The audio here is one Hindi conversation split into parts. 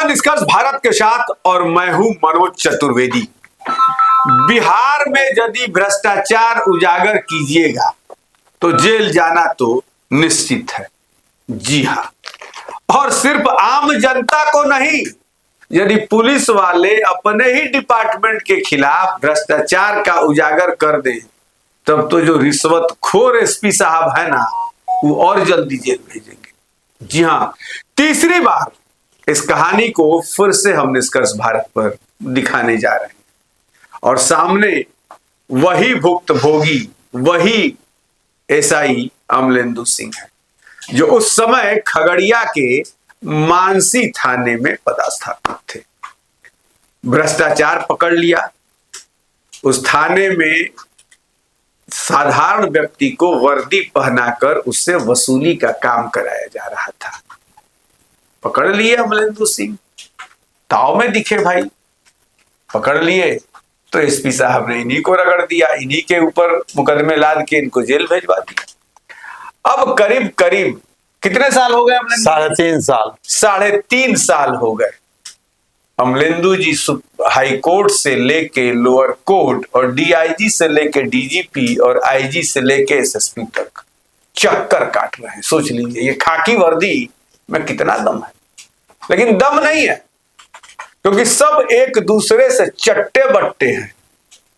निष्कर्ष भारत के साथ और मैं हूं मनोज चतुर्वेदी। बिहार में यदि भ्रष्टाचार उजागर कीजिएगा तो जेल जाना तो निश्चित है। जी हां, और सिर्फ आम जनता को नहीं, यदि पुलिस वाले अपने ही डिपार्टमेंट के खिलाफ भ्रष्टाचार का उजागर कर दें तब तो जो रिश्वतखोर एसपी साहब है ना, वो और जल्दी जेल भेजेंगे। जी हां, तीसरी बार इस कहानी को फिर से हम निष्कर्ष भारत पर दिखाने जा रहे हैं और सामने वही भुक्तभोगी, वही एसआई अमलेंदु सिंह है जो उस समय खगड़िया के मानसी थाने में पदस्थापित थे। भ्रष्टाचार पकड़ लिया। उस थाने में साधारण व्यक्ति को वर्दी पहनाकर उससे वसूली का काम कराया जा रहा था। पकड़ लिए अमलेंदु सिंह, ताव में दिखे भाई, पकड़ लिए तो एसपी साहब ने इन्हीं को रगड़ दिया, इन्हीं के ऊपर मुकदमे लाद के इनको जेल भेजवा दिया। अब करीब करीब कितने साल हो गए अमलेंदु? 3.5 साल। 3.5 साल हो गए। अमलेंदु जी हाई कोर्ट से लेके लोअर कोर्ट और डीआईजी से लेके डीजीपी और आईजी से लेके एसएसपी तक चक्कर काट रहे हैं। सोच लीजिए ये खाकी वर्दी में कितना दम है, लेकिन दम नहीं है क्योंकि सब एक दूसरे से चट्टे बट्टे हैं।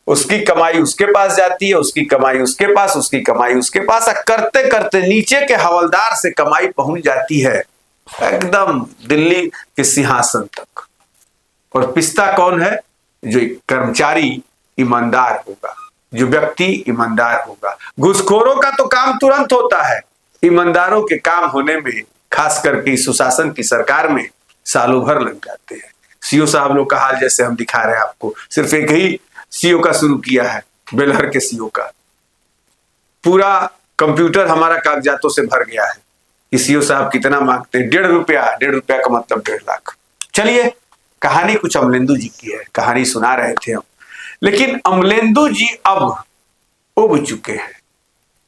उसकी कमाई उसके पास जाती है, उसकी कमाई उसके पास, उसकी कमाई उसके पास, करते करते नीचे के हवलदार से कमाई पहुंच जाती है एकदम दिल्ली के सिंहासन तक। और पिस्ता कौन है? जो कर्मचारी ईमानदार होगा, जो व्यक्ति ईमानदार होगा। घूसखोरों का तो काम तुरंत होता है, ईमानदारों के काम होने में खास करके सुशासन की सरकार में सालों भर लग जाते हैं। सीओ साहब लोग का हाल जैसे हम दिखा रहे हैं आपको, सिर्फ एक ही सीओ का शुरू किया है, बेलहर के सीओ का। पूरा कंप्यूटर हमारा कागजातों से भर गया है कि सीओ साहब कितना मांगते हैं। 1.5 रुपया, 1.5 रुपया का मतलब 1.5 लाख। चलिए, कहानी कुछ अमलेंदु जी की है, कहानी सुना रहे थे हम। लेकिन अमलेंदु जी अब उब चुके हैं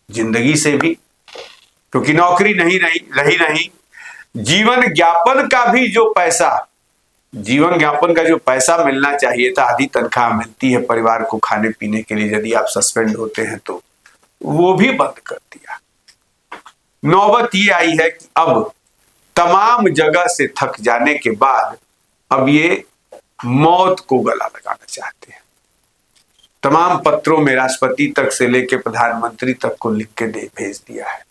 जिंदगी से भी, क्योंकि नौकरी नहीं रही नहीं। जीवन ज्ञापन का भी जो पैसा, जीवन ज्ञापन का जो पैसा मिलना चाहिए था, आधी तनख्वाह मिलती है परिवार को खाने पीने के लिए यदि आप सस्पेंड होते हैं, तो वो भी बंद कर दिया। नौबत ये आई है कि अब तमाम जगह से थक जाने के बाद अब ये मौत को गला लगाना चाहते हैं। तमाम पत्रों में राष्ट्रपति तक से लेकर प्रधानमंत्री तक को लिख के भेज दिया है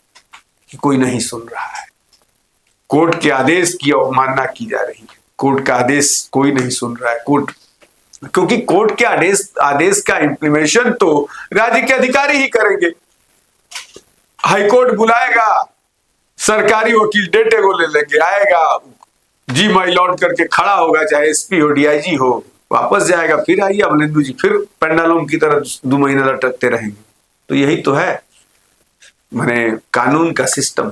कि कोई नहीं सुन रहा है। कोर्ट के आदेश की अवमानना की जा रही है, कोर्ट का आदेश कोई नहीं सुन रहा है। कोर्ट, क्योंकि कोर्ट के आदेश का इंप्लीमेंटेशन तो राज्य के अधिकारी ही करेंगे। हाईकोर्ट बुलाएगा, सरकारी वकील डेटे को ले लेंगे, आएगा, जी माई लॉर्ड करके खड़ा होगा, चाहे एसपी हो डीआईजी हो, वापस जाएगा, फिर आइए अमलेंदु जी, फिर पेंडालुम की तरह 2 महीने लटकते रहेंगे। तो यही तो है, माने कानून का सिस्टम,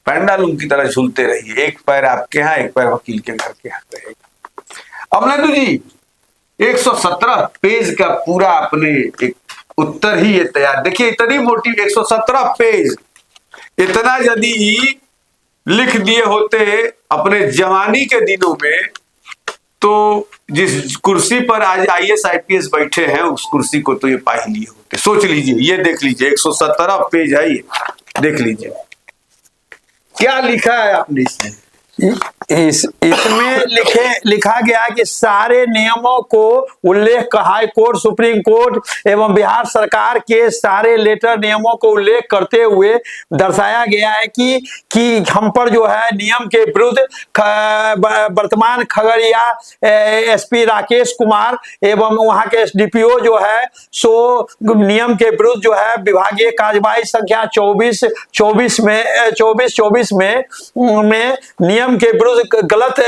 पेंडालुम की तरह झूलते रहिए, एक पैर आपके यहाँ, एक पैर वकील के घर के यहाँ रहेगा। अमलेंदु जी 117 पेज का पूरा अपने एक उत्तर ही ये तैयार, देखिए इतनी मोटी 117 पेज, इतना यदि लिख दिए होते अपने जवानी के दिनों में तो जिस कुर्सी पर आज आईएएस आईपीएस बैठे हैं उस कुर्सी को तो ये पा ही लिए होते। सोच लीजिए, ये देख लीजिए 117 पेज है, ये देख लीजिए क्या लिखा है आपने इसमें। इसमें लिखा गया कि सारे नियमों को उल्लेख, हाई कोर्ट, सुप्रीम कोर्ट एवं बिहार सरकार के सारे लेटर नियमों को उल्लेख करते हुए दर्शाया गया है कि हम पर जो है नियम के विरुद्ध वर्तमान खगड़िया एसपी राकेश कुमार एवं वहां के एसडीपीओ जो है सो नियम के विरुद्ध जो है विभागीय कार्यवाही संख्या 24 में नियम के विरुद्ध गलत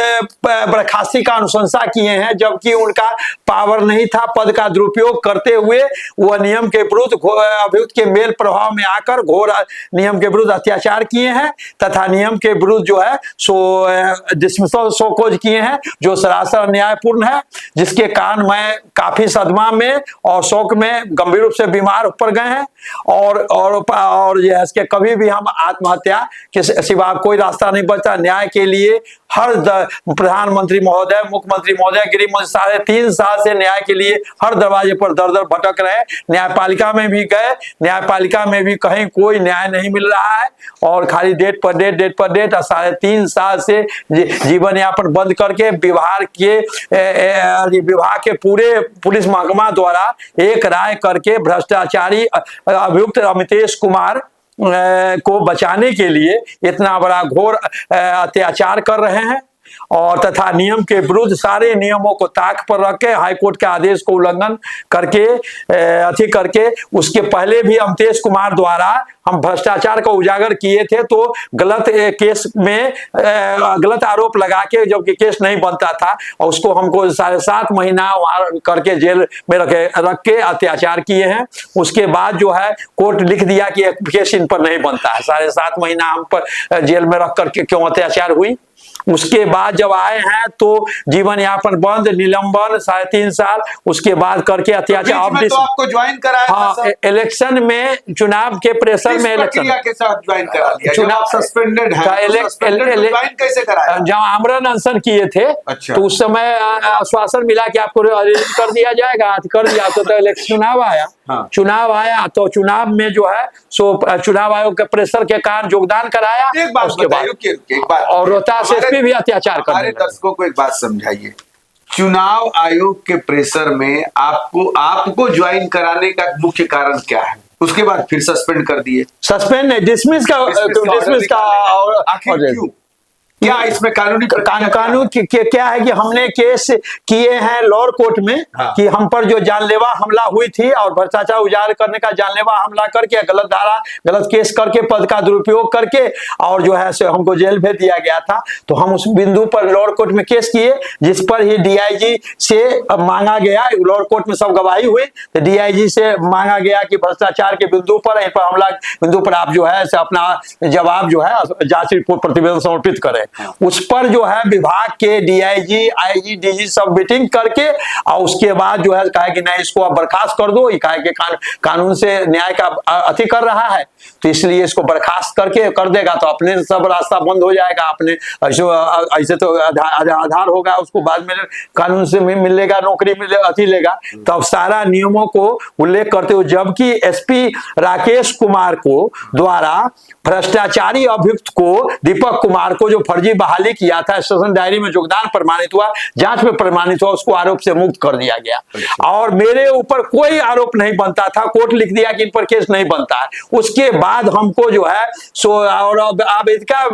बर्खास्ती का अनुशंसा किए हैं, जबकि उनका पावर नहीं था। पद का दुरुपयोग करते हुए वह नियम के विरुद्ध अभियुक्त के मेल प्रभाव में आकर घोर नियम के विरुद्ध अत्याचार किए हैं तथा नियम के विरुद्ध जो है सो डिसमिसल शोकॉज किए हैं, जो सरासर अन्यायपूर्ण है, जिसके कारण मैं काफी सदमा में और शोक में गंभीर रूप से बीमार पड़ गए हैं और इसके कभी भी हम आत्महत्या के सिवा कोई रास्ता नहीं बचा। न्याय के लिए प्रधानमंत्री महोदय, मुख्यमंत्री महोदय, गृह मंत्री 3.5 साल से न्याय के लिए हर दरवाजे पर दर दर भटक रहे हैं। न्यायपालिका में भी गए, न्यायपालिका में भी कहीं कोई न्याय नहीं मिल रहा है और खाली डेट पर डेट 3.5 साल से जीवन यापन बंद करके विभाग के पूरे पुलिस महकमा द्वारा एक राय करके भ्रष्टाचारी अभियुक्त अमितेश कुमार को बचाने के लिए इतना बड़ा घोर अत्याचार कर रहे हैं और तथा नियम के विरुद्ध सारे नियमों को ताक पर रख के हाईकोर्ट के आदेश को उल्लंघन करके उसके पहले भी अमितेश कुमार द्वारा हम भ्रष्टाचार को उजागर किए थे तो गलत केस में गलत आरोप लगा के जबकि केस नहीं बनता था और उसको हमको 7.5 महीना वहां करके जेल में रख के अत्याचार किए हैं। उसके बाद जो है कोर्ट लिख दिया कि केस इन पर नहीं बनता है। 7.5 महीना हम पर जेल में रख करके क्यों अत्याचार हुई। उसके बाद जब आए हैं तो जीवन यापन बंद, निलंबन 3.5 साल, उसके बाद करके अत्याचार। तो आपको ज्वाइन कराया हाँ, इलेक्शन में चुनाव के प्रेशर में इलेक्शन के साथ ज्वाइन करा दिया। चुनाव सस्पेंडेड है, ज्वाइन कैसे कराया? जब आमरण अनशन किए थे अच्छा। तो उस समय आश्वासन मिला कि आपको अरेस्ट कर दिया जाएगा, कर दिया तो इलेक्शन चुनाव आया। हाँ। चुनाव आया तो चुनाव में जो है सो चुनाव आयोग के प्रेशर के कारण योगदान कराया। एक बात बताइए, और रोहतास एसपी भी अत्याचार कर रहे। दर्शकों को एक बात समझाइए, चुनाव आयोग के प्रेशर में आपको ज्वाइन कराने का मुख्य कारण क्या है? उसके बाद फिर सस्पेंड कर दिए। सस्पेंड नहीं, डिसमिस का आखिर क्यों? क्या इसमें कानून क्या है कि हमने केस किए हैं लोअर कोर्ट में। हाँ। कि हम पर जो जानलेवा हमला हुई थी और भ्रष्टाचार उजागर करने का जानलेवा हमला करके गलत केस करके पद का दुरुपयोग करके और जो है से हमको जेल भेज दिया गया था। तो हम उस बिंदु पर लोअर कोर्ट में केस किए जिस पर ही डीआईजी से मांगा गया, लोअर कोर्ट में सब गवाही हुई तो डीआईजी से मांगा गया कि भ्रष्टाचार के बिंदु पर हमला बिंदु पर आप जो है अपना जवाब जो है जांच रिपोर्ट प्रतिवेदन समर्पित करें। उस पर जो है विभाग के डीआईजी, आईजी, डीजी सब मीटिंग करके और उसके बाद जो है कहा कि नहीं इसको आप बर्खास्त कर दो, ये कहा कि कानून से न्याय का अति कर रहा है तो इसलिए इसको बर्खास्त करके कर देगा तो अपने सब रास्ता बंद हो जाएगा। अपने ऐसे तो आधार होगा, उसको बाद में कानून से मिलेगा, नौकरी मिले अति लेगा। तब सारा नियमों को उल्लेख करते हुए जबकि एसपी राकेश कुमार को द्वारा भ्रष्टाचारी अभियुक्त को दीपक कुमार को जो फर्जी बहाली किया था, स्टेशन डायरी में योगदान प्रमाणित हुआ, जांच में प्रमाणित हुआ, उसको आरोप से मुक्त कर दिया गया और मेरे ऊपर कोई आरोप नहीं बनता था। कोर्ट लिख दिया कि इन पर केस नहीं बनता है। उसके बाद हमको जो है सो और अब इसका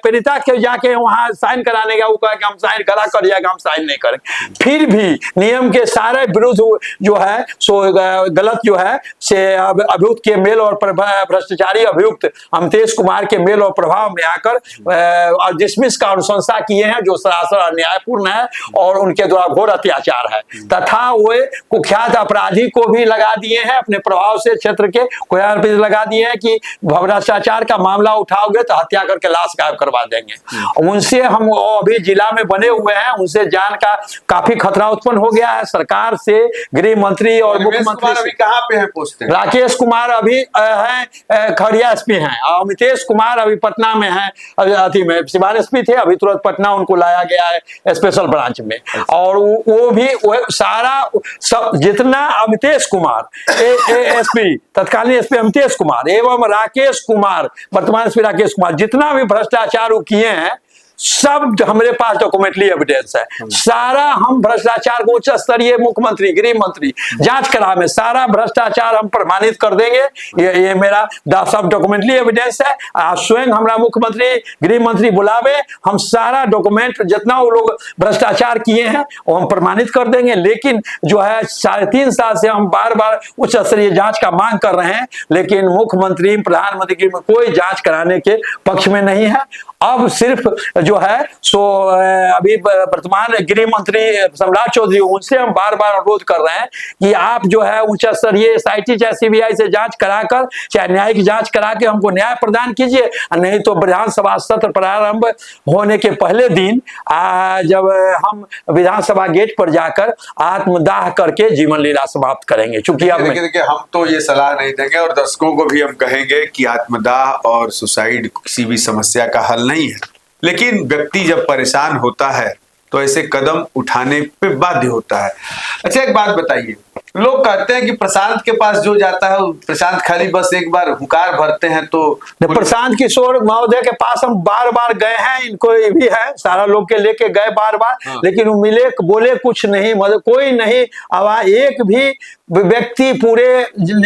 पीड़िता के जाके वहां साइन कराने का वो कहा कि हम साइन करा कर जाएगा, हम साइन नहीं करेंगे। फिर भी नियम के सारे विरुद्ध जो है सो गलत जो है से अभियुक्त के मेल और भ्रष्टाचारी अभियुक्त अमितेश कुमार के मेल और प्रभाव में आकर डिसमिस का अनुशंसा किए हैं जो सरासर अन्यायपूर्ण है और उनके द्वारा घोर अत्याचार है। तथा वे कुख्यात अपराधी को भी लगा दिए हैं अपने प्रभाव से, क्षेत्र के कुख्यात लगा दिए हैं कि भ्रष्टाचार का मामला उठाओगे तो हत्या करके लाश गायब करवा देंगे। उनसे हम अभी जिला में बने हुए हैं, उनसे जान का काफी खतरा उत्पन्न हो गया है। सरकार से, गृह मंत्री और मुख्यमंत्री कहाँ पे है पोस्ट? राकेश कुमार अभी है खड़िया एसपी हैं, अमितेश कुमार अभी पटना में है, अति में सिवान एसपी थे, अभी तुरंत पटना उनको लाया गया है स्पेशल ब्रांच में। और वो भी सारा सब जितना अमितेश कुमार एसपी तत्कालीन एसपी अमितेश कुमार एवं राकेश कुमार वर्तमान एसपी राकेश कुमार जितना भी भ्रष्टाचार किए हैं सब हमारे पास डॉक्यूमेंटली एविडेंस है। सारा हम भ्रष्टाचार को उच्च स्तरीय मुख्यमंत्री, गृह मंत्री जांच करा में सारा भ्रष्टाचार हम प्रमाणित कर देंगे। ये मेरा सब डॉक्यूमेंटली एविडेंस है। स्वयं हमारा मुख्यमंत्री, गृह मंत्री बुलावे, हम सारा डॉक्यूमेंट जितना वो लोग भ्रष्टाचार किए हैं वो हम प्रमाणित कर देंगे। लेकिन जो है 3.5 साल से हम बार बार उच्च स्तरीय जांच का मांग कर रहे हैं लेकिन मुख्यमंत्री, प्रधानमंत्री कोई जांच कराने के पक्ष में नहीं है। अब सिर्फ जो है सो अभी वर्तमान गृह मंत्री सम्राट चौधरी, उनसे हम बार बार अनुरोध कर रहे हैं कि आप जो है उच्च स्तरीय एसआईटी चाहे सीबीआई से जांच कराकर चाहे न्यायिक जांच करा के हमको न्याय प्रदान कीजिए। नहीं तो विधानसभा सत्र प्रारंभ होने के पहले दिन जब हम विधानसभा गेट पर जाकर आत्मदाह करके जीवन लीला समाप्त करेंगे। चूंकि अब देखिए हम तो ये सलाह नहीं देंगे और दर्शकों को भी हम कहेंगे कि आत्मदाह और सुसाइड किसी भी समस्या का हल नहीं है। लेकिन व्यक्ति जब परेशान होता है तो ऐसे कदम उठाने पे बाध्य होता है। अच्छा एक बात बताइए, लोग कहते हैं कि प्रशांत के पास जो जाता है प्रशांत खाली बस एक बार हुकार भरते हैं तो प्रशांत किशोर महोदय के पास हम बार बार गए हैं, इनको ये भी है, सारा लोग के लेके गए बार बार, लेकिन वो मिले बोले कुछ नहीं, मतलब कोई नहीं आवाज, एक भी व्यक्ति पूरे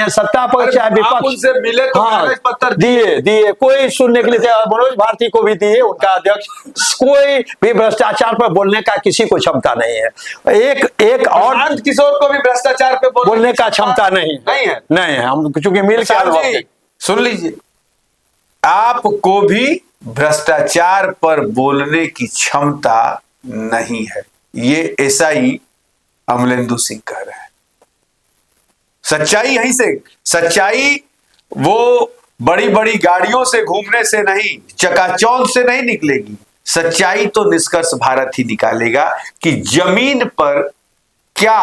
सत्ता पर चाहे विपक्ष उनसे मिले तो कागज पत्र दिए कोई सुनने के लिए तैयार। मनोज भारती को भी दिए, उनका अध्यक्ष, कोई भी भ्रष्टाचार पर बोलने का किसी को क्षमता नहीं है। एक और प्रशांत किशोर को भी भ्रष्टाचार पे बोलने का क्षमता नहीं है। हम चूंकि मिल के सुन लीजिए, आपको भी भ्रष्टाचार पर बोलने की क्षमता नहीं है, ये एसआई अमलेंदु सिंह कह रहे हैं। सच्चाई यहीं से, सच्चाई वो बड़ी बड़ी गाड़ियों से घूमने से नहीं, चकाचौंध से नहीं निकलेगी। सच्चाई तो निष्कर्ष भारत ही निकालेगा कि जमीन पर क्या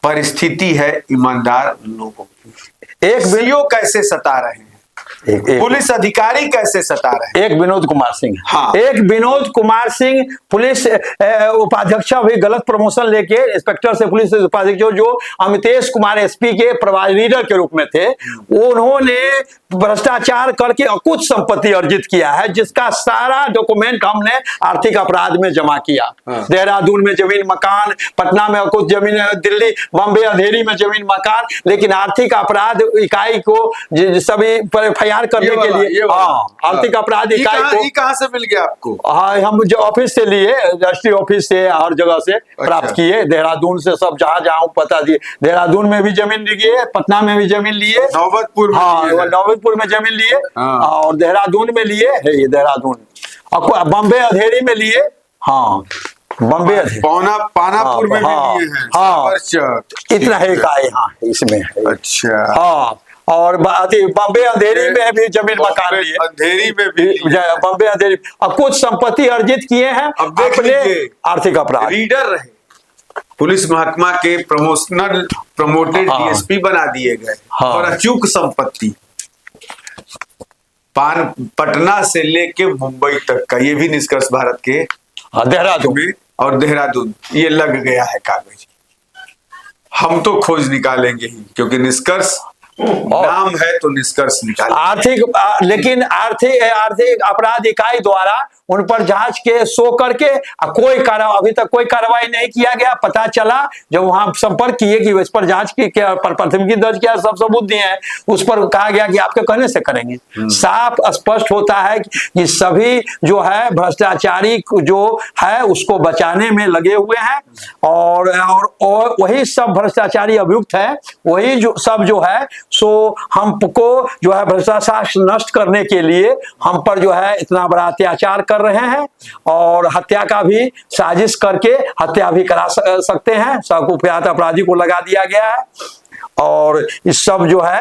परिस्थिति है ईमानदार लोगों की। एक सीओ कैसे सता रहे हैं, पुलिस अधिकारी कैसे सता रहे हैं। एक विनोद कुमार सिंह, हाँ, एक विनोद कुमार सिंह पुलिस उपाध्यक्ष भी गलत प्रमोशन लेके इंस्पेक्टर से पुलिस उपाध्यक्ष जो अमितेश कुमार एसपी के प्रभारी लीडर के रूप में थे, उन्होंने भ्रष्टाचार करके कुछ संपत्ति अर्जित किया है, जिसका सारा डॉक्यूमेंट हमने आर्थिक अपराध में जमा किया। देहरादून में जमीन मकान, पटना में कुछ जमीन, दिल्ली बम्बे अंधेरी में जमीन मकान, लेकिन आर्थिक अपराध इकाई को सभी FIR करने के लिए, आर्थिक अपराध इकाई को कहां से मिल गया आपको? हाँ, हम जो ऑफिस से लिए, राष्ट्रीय ऑफिस से, हर जगह से प्राप्त किए, देहरादून से, सब जहां पता दिए। देहरादून में भी जमीन लिए, पटना में भी जमीन लिए, नौबतपुर में, हाँ नौबतपुर में जमीन लिए, और देहरादून में लिए है, ये देहरादून, और बम्बे अंधेरी में लिए, हाँ बम्बे पानापुर में भी लिए हैं, हाँ, इतना है का यहाँ इसमें। अच्छा, हाँ, और बम्बे अंधेरी में भी जमीन मकान लिए, अंधेरी में भी, बम्बे अंधेरी, और कुछ संपत्ति अर्जित किए हैं अपने आर्थिक अपराध। लीडर रहे, पुलिस महकमा के प्रमोटेड डीएसपी बना दिए गए, और अचूक संपत्ति पटना से लेके मुंबई तक का, ये भी निष्कर्ष भारत के देहरादून में और देहरादून ये लग गया है कागज। हम तो खोज निकालेंगे ही, क्योंकि निष्कर्ष नाम है तो निष्कर्ष निकाल। लेकिन आर्थिक अपराध इकाई द्वारा उन पर जांच के शो करके कोई अभी तक कोई कार्रवाई नहीं किया गया। पता चला जब वहां संपर्क किए कि इस पर जांच की, क्या प्राथमिकी दर्ज किया, सब सबूत दिए हैं, उस पर कहा गया कि आपके कहने से करेंगे। साफ स्पष्ट होता है कि सभी जो है भ्रष्टाचारी जो है उसको बचाने में लगे हुए हैं, और वही सब भ्रष्टाचारी अभियुक्त है, वही जो सब जो है सो हमको जो है भ्रष्टाचार नष्ट करने के लिए हम पर जो है इतना बड़ा अत्याचार कर रहे हैं, और हत्या का भी साजिश करके हत्या भी करा सकते हैं। सब कुख्यात अपराधी को लगा दिया गया है। और इस सब जो है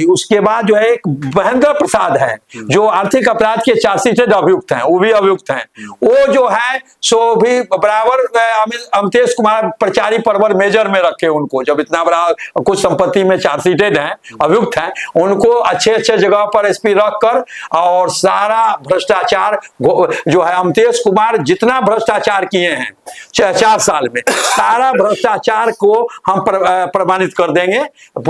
उसके बाद जो है एक महेंद्र प्रसाद है जो आर्थिक अपराध के चार्जशीटेड अभियुक्त हैं, वो भी अभियुक्त हैं। वो जो है सो भी बराबर अमितेश कुमार प्रचारी परवर मेजर में रखे उनको, जब इतना बड़ा कुछ संपत्ति में चार्जशीटेड हैं, अभियुक्त हैं, उनको अच्छे अच्छे जगह पर एसपी रख कर और सारा भ्रष्टाचार जो है अमितेश कुमार जितना भ्रष्टाचार किए हैं 4 साल में, सारा भ्रष्टाचार को हम प्रमाणित कर देंगे।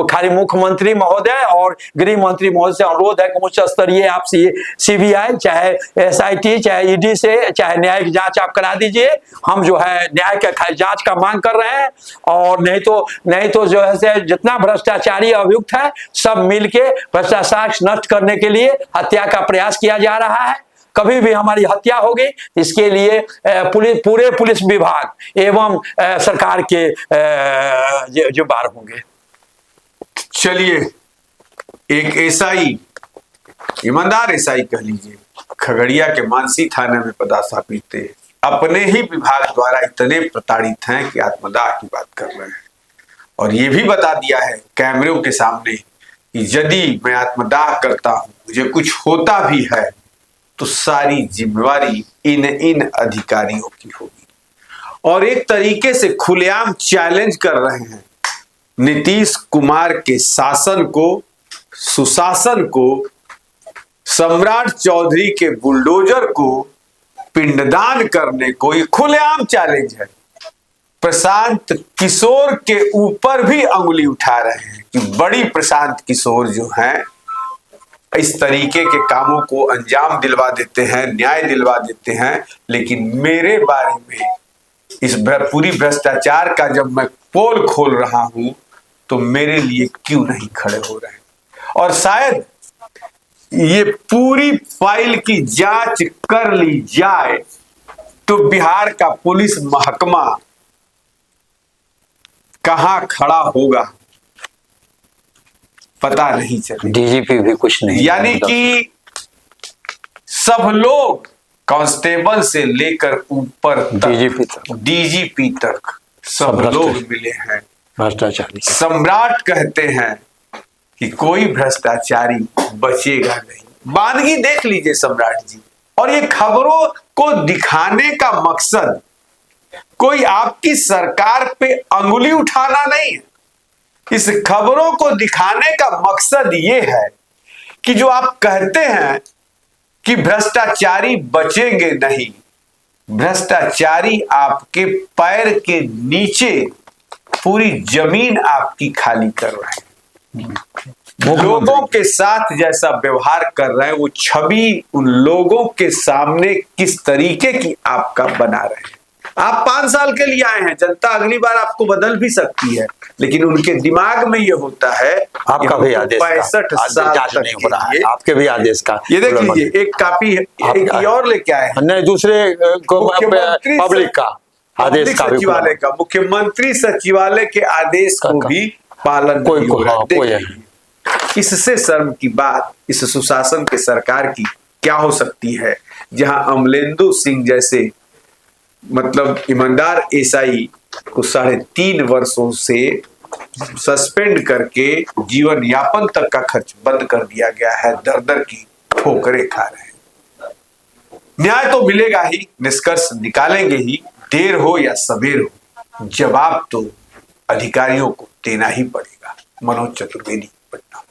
खाली मुख्यमंत्री महोदय और गृह मंत्री महोदय से अनुरोध है कि उच्च स्तरीय आप सीबीआई चाहे एसआईटी चाहे ईडी से चाहे न्यायिक जांच आप करा दीजिए। हम जो है न्याय के जांच का मांग कर रहे हैं, और नहीं तो जो है जितना भ्रष्टाचारी अभियुक्त है सब मिलके भ्रष्टाचार नष्ट करने के लिए हत्या का प्रयास किया जा रहा है। कभी भी हमारी हत्या होगी इसके लिए पूरे पुलिस विभाग एवं सरकार के जिम्मेदार होंगे। चलिए, एक एसआई, ईमानदार एसआई कह लीजिए, खगड़िया के मानसी थाने में पदस्थापित थे, अपने ही विभाग द्वारा इतने प्रताड़ित हैं कि आत्मदाह की बात कर रहे हैं, और ये भी बता दिया है कैमरों के सामने कि यदि मैं आत्मदाह करता हूं, मुझे कुछ होता भी है तो सारी जिम्मेवारी इन अधिकारियों की होगी। और एक तरीके से खुलेआम चैलेंज कर रहे हैं नीतीश कुमार के शासन को, सुशासन को, सम्राट चौधरी के बुलडोजर को पिंडदान करने को ये खुलेआम चैलेंज है। प्रशांत किशोर के ऊपर भी अंगुली उठा रहे हैं कि बड़ी प्रशांत किशोर जो हैं इस तरीके के कामों को अंजाम दिलवा देते हैं, न्याय दिलवा देते हैं, लेकिन मेरे बारे में इस पूरी भ्रष्टाचार का जब मैं पोल खोल रहा हूं तो मेरे लिए क्यों नहीं खड़े हो रहे हैं। और शायद ये पूरी फाइल की जांच कर ली जाए तो बिहार का पुलिस महकमा कहां खड़ा होगा पता नहीं चले। डीजीपी भी कुछ नहीं, यानी कि सब लोग कांस्टेबल से लेकर ऊपर डीजीपी तक सब लोग मिले हैं भ्रष्टाचारी। सम्राट कहते हैं कि कोई भ्रष्टाचारी बचेगा नहीं। बानगी देख लीजिए सम्राट जी। और ये खबरों को दिखाने का मकसद कोई आपकी सरकार पे अंगुली उठाना नहीं है। इस खबरों को दिखाने का मकसद ये है कि जो आप कहते हैं कि भ्रष्टाचारी बचेंगे नहीं, भ्रष्टाचारी आपके पैर के नीचे पूरी जमीन आपकी खाली कर रहे हैं। लोगों के साथ जैसा व्यवहार कर रहे हैं वो छवि उन लोगों के सामने किस तरीके की आपका बना रहे हैं। आप 5 साल के लिए आए हैं, जनता अगली बार आपको बदल भी सकती है, लेकिन उनके दिमाग में ये होता है आपका भी आदेश 65 साल तक नहीं हो रहा है, आपके भी आदेश का। ये देख लीजिए एक कापी एक और लेके आए हैं, नहीं दूसरे पब्लिक का आदेश का सचिवालय का, मुख्यमंत्री सचिवालय के आदेश को भी पालन नहीं हो रहा है। इससे शर्म की बात इस सुशासन के सरकार की क्या हो सकती है, जहां अमलेंदु सिंह जैसे मतलब ईमानदार एसआई को 3.5 वर्षों से सस्पेंड करके जीवन यापन तक का खर्च बंद कर दिया गया है। दर दर की ठोकरें खा रहे हैं। न्याय तो मिलेगा ही, निष्कर्ष निकालेंगे ही, देर हो या सवेर हो, जवाब तो अधिकारियों को देना ही पड़ेगा। मनोज चतुर्वेदी, पटना।